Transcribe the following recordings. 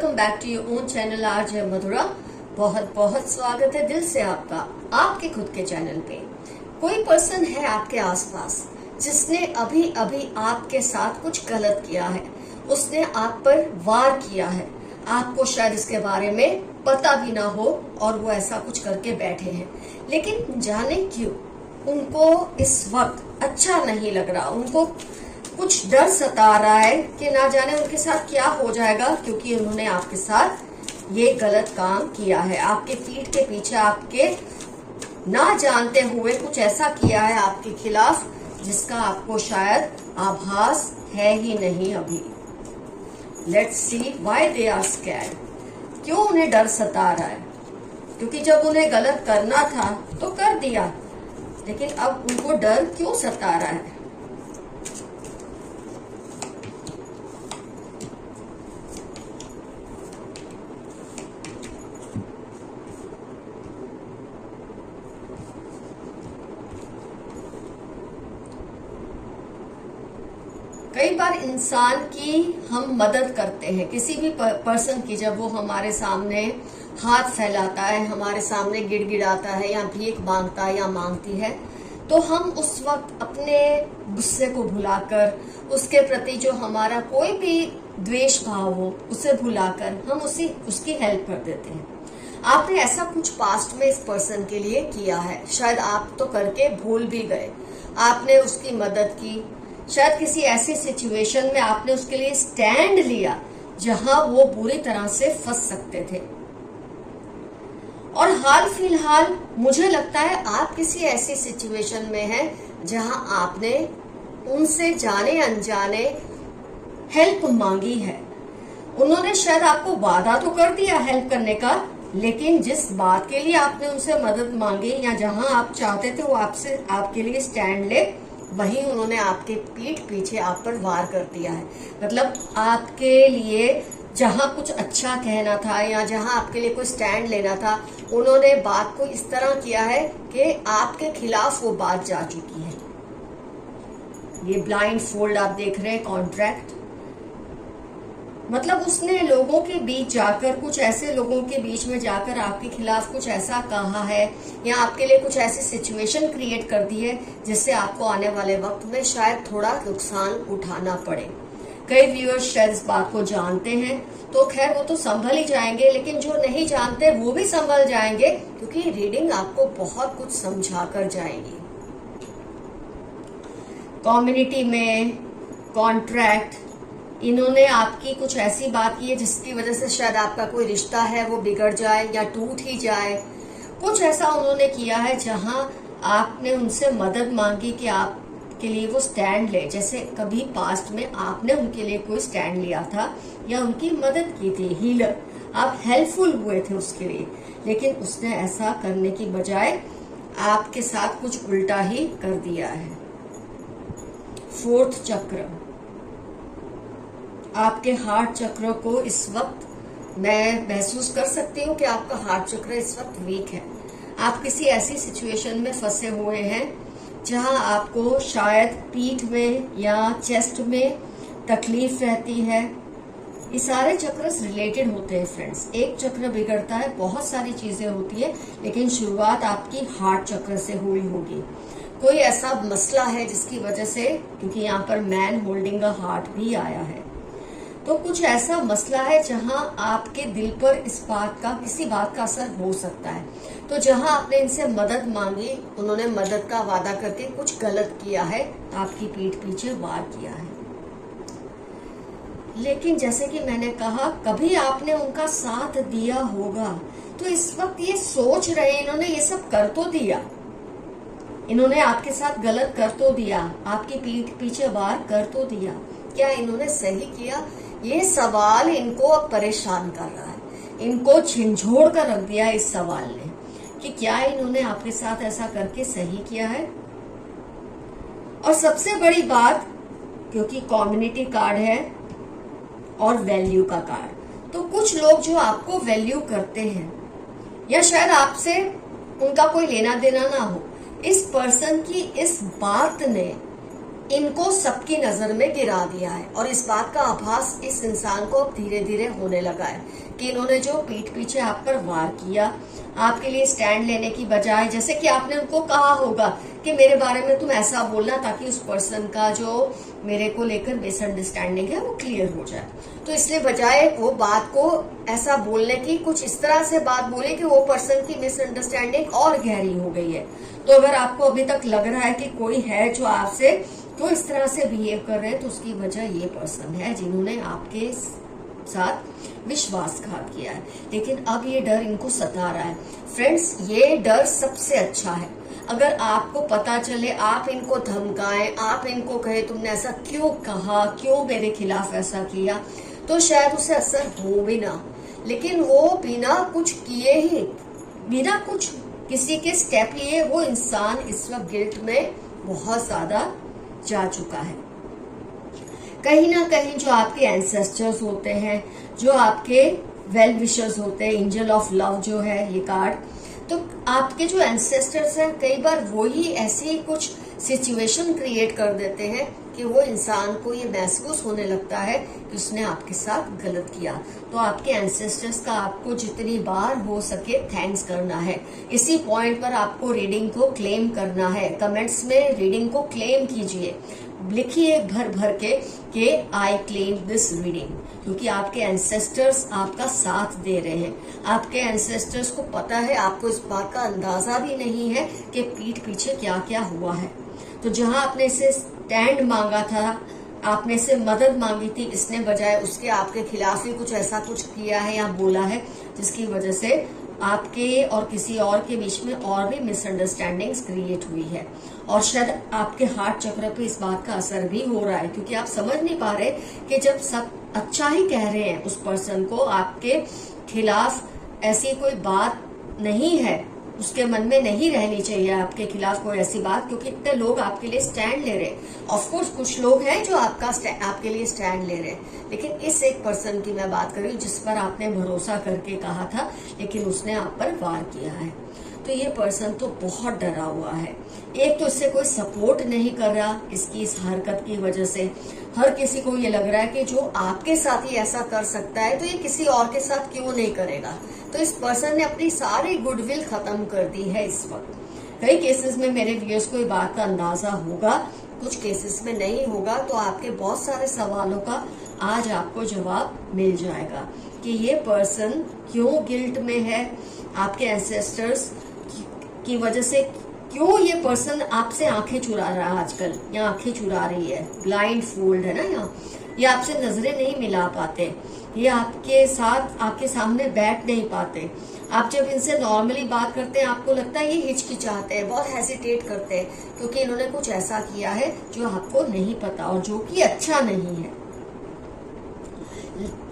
Welcome back to your own channel RJ Madhura. बहुत बहुत स्वागत है दिल से आपका आपके खुद के चैनल पे। कोई पर्सन है आपके आसपास जिसने अभी अभी आपके साथ कुछ गलत किया है, उसने आप पर वार किया है, आपको शायद इसके बारे में पता भी ना हो और वो ऐसा कुछ करके बैठे हैं, लेकिन जाने क्यों उनको इस वक्त अच्छा नहीं लग रहा, उनको कुछ डर सता रहा है कि ना जाने उनके साथ क्या हो जाएगा, क्योंकि उन्होंने आपके साथ ये गलत काम किया है। आपके पीठ के पीछे आपके ना जानते हुए कुछ ऐसा किया है आपके खिलाफ जिसका आपको शायद आभास है ही नहीं अभी। Let's see why they are scared. क्यों उन्हें डर सता रहा है? क्योंकि जब उन्हें गलत करना था तो कर दिया, लेकिन अब उनको डर क्यों सता रहा है? कई बार इंसान की हम मदद करते हैं, किसी भी पर्सन की, जब वो हमारे सामने हाथ फैलाता है, हमारे सामने गिड़गिड़ाता है या भीख मांगता है या मांगती है, तो हम उस वक्त अपने गुस्से को भुलाकर, उसके प्रति जो हमारा कोई भी द्वेष भाव हो उसे भुलाकर हम उसकी हेल्प कर देते हैं। आपने ऐसा कुछ पास्ट में इस पर्सन के लिए किया है, शायद आप तो करके भूल भी गए। आपने उसकी मदद की, शायद किसी ऐसी सिचुएशन में आपने उसके लिए स्टैंड लिया जहां वो बुरी तरह से फंस सकते थे। और हाल फिलहाल मुझे लगता है आप किसी ऐसी सिचुएशन में हैं जहां आपने उनसे जाने अनजाने हेल्प मांगी है। उन्होंने शायद आपको वादा तो कर दिया हेल्प करने का, लेकिन जिस बात के लिए आपने उनसे मदद मांगी या जहां आप चाहते थे वो आपके लिए स्टैंड ले, वहीं उन्होंने आपके पीठ पीछे आप पर वार कर दिया है। मतलब आपके लिए जहां कुछ अच्छा कहना था या जहां आपके लिए कोई स्टैंड लेना था, उन्होंने बात को इस तरह किया है कि आपके खिलाफ वो बात जा चुकी है। ये ब्लाइंड फोल्ड आप देख रहे हैं, कॉन्ट्रैक्ट। मतलब उसने लोगों के बीच जाकर, कुछ ऐसे लोगों के बीच में जाकर आपके खिलाफ कुछ ऐसा कहा है या आपके लिए कुछ ऐसी सिचुएशन क्रिएट कर दी है जिससे आपको आने वाले वक्त में शायद थोड़ा नुकसान उठाना पड़े। कई व्यूअर्स शायद इस बात को जानते हैं तो खैर वो तो संभल ही जाएंगे, लेकिन जो नहीं जानते वो भी संभल जाएंगे, क्योंकि रीडिंग आपको बहुत कुछ समझा कर जाएगी। कम्युनिटी में कॉन्ट्रैक्ट, इन्होंने आपकी कुछ ऐसी बात की है जिसकी वजह से शायद आपका कोई रिश्ता है वो बिगड़ जाए या टूट ही जाए। कुछ ऐसा उन्होंने किया है जहां आपने उनसे मदद मांगी कि आपके लिए वो स्टैंड ले, जैसे कभी पास्ट में आपने उनके लिए कोई स्टैंड लिया था या उनकी मदद की थी, हीलर, आप हेल्पफुल हुए थे उसके लिए, लेकिन उसने ऐसा करने की बजाय आपके साथ कुछ उल्टा ही कर दिया है। फोर्थ चक्र, आपके हार्ट चक्र को इस वक्त मैं महसूस कर सकती हूँ कि आपका हार्ट चक्र इस वक्त वीक है। आप किसी ऐसी सिचुएशन में फंसे हुए हैं जहां आपको शायद पीठ में या चेस्ट में तकलीफ रहती है। ये सारे चक्र रिलेटेड होते हैं फ्रेंड्स। एक चक्र बिगड़ता है, बहुत सारी चीजें होती है, लेकिन शुरुआत आपकी हार्ट चक्र से हुई होगी। कोई ऐसा मसला है जिसकी वजह से, क्योंकि यहाँ पर मैन होल्डिंग अ हार्ट भी आया है, तो कुछ ऐसा मसला है जहां आपके दिल पर किसी बात का असर हो सकता है। तो जहां आपने इनसे मदद मांगी, उन्होंने मदद का वादा करके कुछ गलत किया है, आपकी पीठ पीछे वार किया है। लेकिन जैसे कि मैंने कहा, कभी आपने उनका साथ दिया होगा, तो इस वक्त ये सोच रहे हैं, इन्होंने ये सब कर तो दिया, इन्होंने आपके साथ गलत कर तो दिया, आपकी पीठ पीछे वार कर तो दिया, क्या इन्होंने सही किया? ये सवाल इनको अब परेशान कर रहा है, इनको झिंझोड़ कर रख दिया है इस सवाल ने कि क्या इन्होंने आपके साथ ऐसा करके सही किया है। और सबसे बड़ी बात, क्योंकि कम्युनिटी कार्ड है और वैल्यू का कार्ड, तो कुछ लोग जो आपको वैल्यू करते हैं या शायद आपसे उनका कोई लेना देना ना हो, इस पर्सन की इस बात ने इनको सबकी नजर में गिरा दिया है और इस बात का आभास इस इंसान को अब धीरे धीरे होने लगा है कि इन्होंने जो पीठ पीछे आप पर वार किया, आपके लिए स्टैंड लेने की बजाय, जैसे कि आपने उनको कहा होगा कि मेरे बारे में तुम ऐसा बोलना ताकि उस पर्सन का जो मेरे को लेकर मिसअंडरस्टैंडिंग है वो क्लियर हो जाए, तो इसलिए बजाय वो बात को ऐसा बोलने की कुछ इस तरह से बात बोले कि वो पर्सन की मिसअंडरस्टैंडिंग और गहरी हो गई है। तो अगर आपको अभी तक लग रहा है कि कोई है जो आपसे तो इस तरह से बिहेव कर रहे हैं, तो उसकी वजह ये पर्सन है जिन्होंने आपके साथ विश्वासघात किया है। लेकिन अब ये डर इनको सता रहा है। फ्रेंड्स, ये डर सबसे अच्छा है। अगर आपको पता चले, आप इनको धमकाएं, आप इनको कहे तुमने ऐसा क्यों कहा, क्यों मेरे खिलाफ ऐसा किया, तो शायद उसे असर हो भी ना, लेकिन वो बिना कुछ किए ही, बिना कुछ किसी के स्टेप लिए वो इंसान इस वक्त गिल्ट में बहुत ज्यादा जा चुका है। कहीं ना कहीं जो आपके एंसेस्टर्स होते हैं, जो आपके वेल विशर्स होते हैं, एंजल ऑफ लव जो है ये कार्ड, तो आपके जो एंसेस्टर्स हैं कई बार वो ही ऐसी कुछ सिचुएशन क्रिएट कर देते हैं कि वो इंसान को ये महसूस होने लगता है कि उसने आपके साथ गलत किया। तो आपके एंसेस्टर्स का आपको जितनी बार हो सके थैंक्स करना है। इसी पॉइंट पर आपको रीडिंग को क्लेम करना है। कमेंट्स में रीडिंग को क्लेम कीजिए, लिखिए भर भर के कि आई क्लेम दिस रीडिंग, क्योंकि आपके एंसेस्टर्स आपका साथ दे रहे हैं। आपके एंसेस्टर्स को पता है, आपको इस बात का अंदाजा भी नहीं है कि पीठ पीछे क्या क्या हुआ है। तो जहां आपने इसे स्टैंड मांगा था, आपने इसे मदद मांगी थी, इसने बजाय उसके आपके खिलाफ ही कुछ ऐसा कुछ किया है या बोला है जिसकी वजह से आपके और किसी और के बीच में और भी मिसअंडरस्टैंडिंग्स क्रिएट हुई है। और शायद आपके हार्ट चक्र पे इस बात का असर भी हो रहा है, क्योंकि आप समझ नहीं पा रहे कि जब सब अच्छा ही कह रहे हैं उस पर्सन को, आपके खिलाफ ऐसी कोई बात नहीं है, उसके मन में नहीं रहनी चाहिए आपके खिलाफ कोई ऐसी बात, क्योंकि इतने लोग आपके लिए स्टैंड ले रहे हैं। ऑफ कोर्स कुछ लोग हैं जो आपके लिए स्टैंड ले रहे हैं, लेकिन इस एक पर्सन की मैं बात कर रही हूँ जिस पर आपने भरोसा करके कहा था, लेकिन उसने आप पर वार किया है। तो ये पर्सन तो बहुत डरा हुआ है। एक तो इससे कोई सपोर्ट नहीं कर रहा इसकी इस हरकत की वजह से। हर किसी को ये लग रहा है कि जो आपके साथ ही ऐसा कर सकता है तो ये किसी और के साथ क्यों नहीं करेगा। तो इस पर्सन ने अपनी सारी गुडविल खत्म कर दी है इस वक्त। कई केसेस में मेरे व्यूअर्स को ये बात का अंदाजा होगा, कुछ केसेस में नहीं होगा। तो आपके बहुत सारे सवालों का आज आपको जवाब मिल जाएगा कि ये पर्सन क्यों गिल्ट में है, आपके एंसेस्टर्स की वजह से क्यों ये पर्सन आपसे आंखें चुरा रहा है आजकल, या आंखें चुरा रही है, ब्लाइंड फोल्ड है ना यहाँ, ये आपसे नजरें नहीं मिला पाते, ये आपके साथ आपके सामने बैठ नहीं पाते। आप जब इनसे नॉर्मली बात करते हैं आपको लगता है ये हिचकिचाते हैं, बहुत हेजिटेट करते हैं, क्योंकि इन्होंने कुछ ऐसा किया है जो आपको नहीं पता और जो कि अच्छा नहीं है।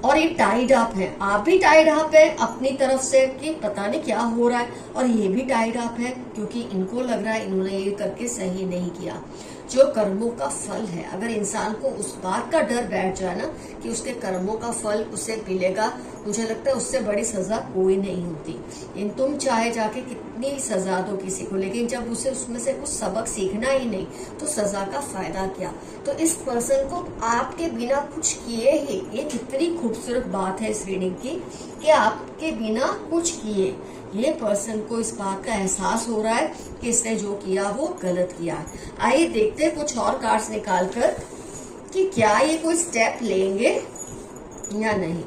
और ये टाइड अप है, आप भी टाइड अप है अपनी तरफ से कि पता नहीं क्या हो रहा है, और ये भी टाइड अप है क्योंकि इनको लग रहा है इन्होंने ये करके सही नहीं किया। जो कर्मों का फल है, अगर इंसान को उस बात का डर बैठ जाए ना कि उसके कर्मों का फल उसे मिलेगा, मुझे लगता है उससे बड़ी सजा कोई नहीं होती। इन तुम चाहे जाके कितनी सजा दो किसी को, लेकिन जब उसे उसमें से कुछ सबक सीखना ही नहीं तो सजा का फायदा क्या। तो इस पर्सन को आपके बिना कुछ किए ही, ये कितनी खूबसूरत बात है इस रीडिंग की कि आपके बिना कुछ किए ये पर्सन को इस बात का एहसास हो रहा है कि इसने जो किया वो गलत किया। आइए देखते हैं कुछ और कार्ड्स निकालकर कि क्या ये कोई स्टेप लेंगे या नहीं।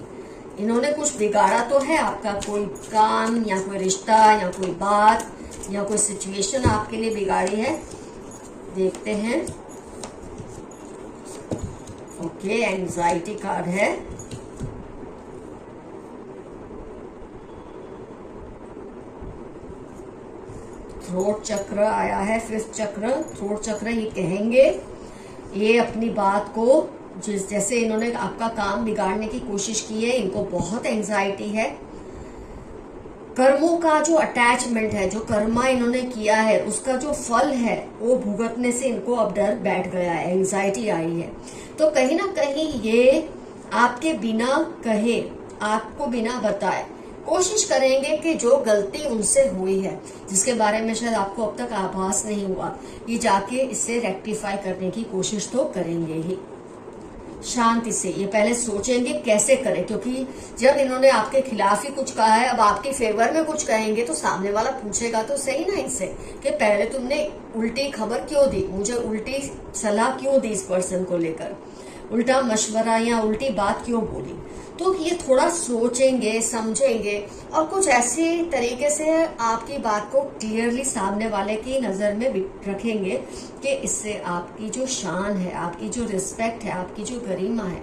इन्होंने कुछ बिगाड़ा तो है आपका, कोई काम या कोई रिश्ता या कोई बात या कोई सिचुएशन आपके लिए बिगाड़ी है। देखते हैं। ओके, एंजाइटी कार्ड है। थ्रोट चक्र आया है, फिफ्थ चक्र। थ्रोट चक्र ये कहेंगे, ये अपनी बात को जैसे इन्होंने आपका काम बिगाड़ने की कोशिश की है, इनको बहुत एंजाइटी है। कर्मों का जो अटैचमेंट है, जो कर्मा इन्होंने किया है उसका जो फल है वो भुगतने से इनको अब डर बैठ गया है, एंजाइटी आई है। तो कहीं ना कहीं ये आपके बिना कहे, आपको बिना बताए कोशिश करेंगे कि जो गलती उनसे हुई है, जिसके बारे में शायद आपको अब तक आभास नहीं हुआ, ये जाके इससे रेक्टिफाई करने की कोशिश तो करेंगे ही। शांति से ये पहले सोचेंगे कैसे करें, क्योंकि जब इन्होंने आपके खिलाफ ही कुछ कहा है, अब आपके फेवर में कुछ कहेंगे तो सामने वाला पूछेगा तो सही ना इनसे कि पहले तुमने उल्टी खबर क्यों दी, मुझे उल्टी सलाह क्यों दी, इस पर्सन को लेकर उल्टा मशवरा या उल्टी बात क्यों बोली। तो ये थोड़ा सोचेंगे, समझेंगे और कुछ ऐसे तरीके से आपकी बात को क्लियरली सामने वाले की नजर में रखेंगे कि इससे आपकी जो शान है, आपकी जो रिस्पेक्ट है, आपकी जो गरिमा है,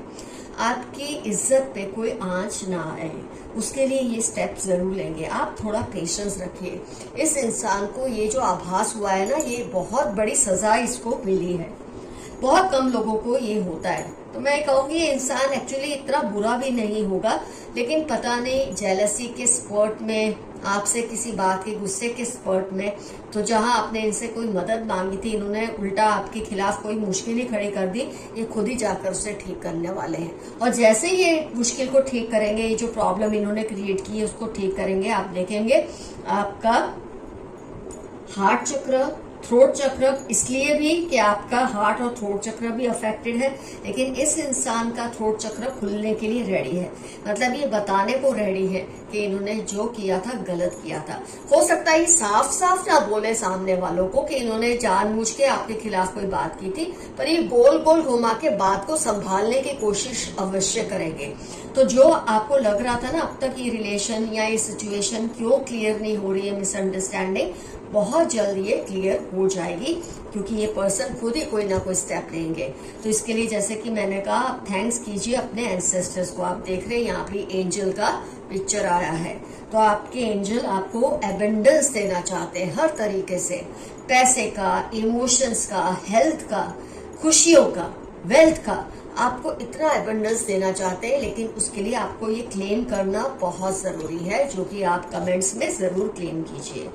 आपकी इज्जत पे कोई आंच ना आए। उसके लिए ये स्टेप जरूर लेंगे। आप थोड़ा पेशेंस रखिए। इस इंसान को ये जो आभास हुआ है ना, ये बहुत बड़ी सजा इसको मिली है। बहुत कम लोगों को ये होता है। तो मैं कहूंगी ये इंसान एक्चुअली इतना बुरा भी नहीं होगा, लेकिन पता नहीं जेलसी के स्पर्ट में, आपसे किसी बात के गुस्से के स्पर्ट में, तो जहां आपने इनसे कोई मदद मांगी थी, इन्होंने उल्टा आपके खिलाफ कोई मुश्किल ही खड़ी कर दी। ये खुद ही जाकर उसे ठीक करने वाले हैं। और जैसे ही ये मुश्किल को ठीक करेंगे, ये जो प्रॉब्लम इन्होंने क्रिएट की है उसको ठीक करेंगे, आप देखेंगे आपका हार्ट चक्र, थ्रोट चक्र, इसलिए भी कि आपका हार्ट और थ्रोट चक्र भी अफेक्टेड है, लेकिन इस इंसान का थ्रोट चक्र खुलने के लिए रेडी है। मतलब ये बताने को रेडी है कि इन्होंने जो किया था गलत किया था। हो सकता है ये साफ साफ ना बोले सामने वालों को कि इन्होंने जानबूझ के आपके खिलाफ कोई बात की थी, पर ये गोल गोल घुमा के बात को संभालने की कोशिश अवश्य करेंगे। तो जो आपको लग रहा था ना अब तक ये रिलेशन या ये सिचुएशन क्यों क्लियर नहीं हो रही है, मिसअंडरस्टैंडिंग, बहुत जल्द ये क्लियर हो जाएगी, क्योंकि ये पर्सन खुद ही कोई ना कोई स्टेप लेंगे। तो इसके लिए जैसे कि मैंने कहा, आप थैंक्स कीजिए अपने एंसेस्टर्स को। आप देख रहे हैं यहाँ पे एंजल का पिक्चर आया है, तो आपके एंजल आपको एबंडेंस देना चाहते हैं हर तरीके से, पैसे का, इमोशंस का, हेल्थ का, खुशियों का, वेल्थ का, आपको इतना एबंडेंस देना चाहते हैं। लेकिन उसके लिए आपको ये क्लेम करना बहुत जरूरी है, जो कि आप कमेंट्स में जरूर क्लेम कीजिए।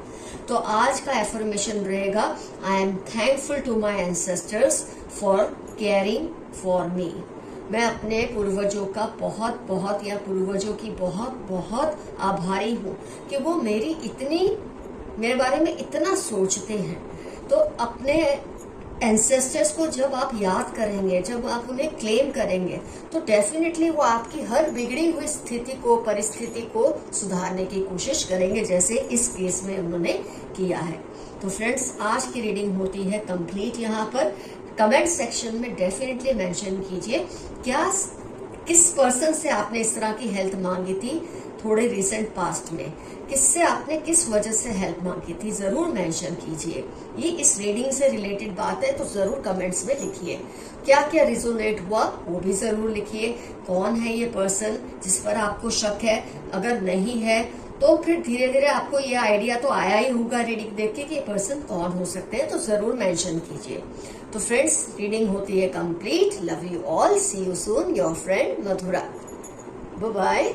तो आज का एफर्मेशन रहेगा, I am thankful to my ancestors for caring for me. मैं अपने पूर्वजों का बहुत बहुत या पूर्वजों की बहुत बहुत आभारी हूँ कि वो मेरे बारे में इतना सोचते हैं। तो अपने एंसेस्टर्स को जब आप याद करेंगे, जब आप उन्हें क्लेम करेंगे, तो डेफिनेटली वो आपकी हर बिगड़ी हुई स्थिति को, परिस्थिति को सुधारने की कोशिश करेंगे, जैसे इस केस में उन्होंने किया है। तो फ्रेंड्स, आज की रीडिंग होती है कंप्लीट। यहाँ पर कमेंट सेक्शन में डेफिनेटली मेंशन कीजिए किस पर्सन से आपने इस तरह की हेल्प मांगी थी थोड़े रिसेंट पास्ट में, किससे आपने किस वजह से हेल्प मांगी थी, जरूर मेंशन कीजिए। ये इस रीडिंग से रिलेटेड बात है, तो जरूर कमेंट्स में लिखिए। क्या क्या रिजोनेट हुआ वो भी जरूर लिखिए। कौन है ये पर्सन जिस पर आपको शक है? अगर नहीं है तो फिर धीरे धीरे आपको ये आइडिया तो आया ही होगा रीडिंग देख के कि ये पर्सन कौन हो सकते हैं, तो जरूर मेंशन कीजिए। तो फ्रेंड्स, रीडिंग होती है complete. Love you all, see you soon, your friend Madhura. Bye bye.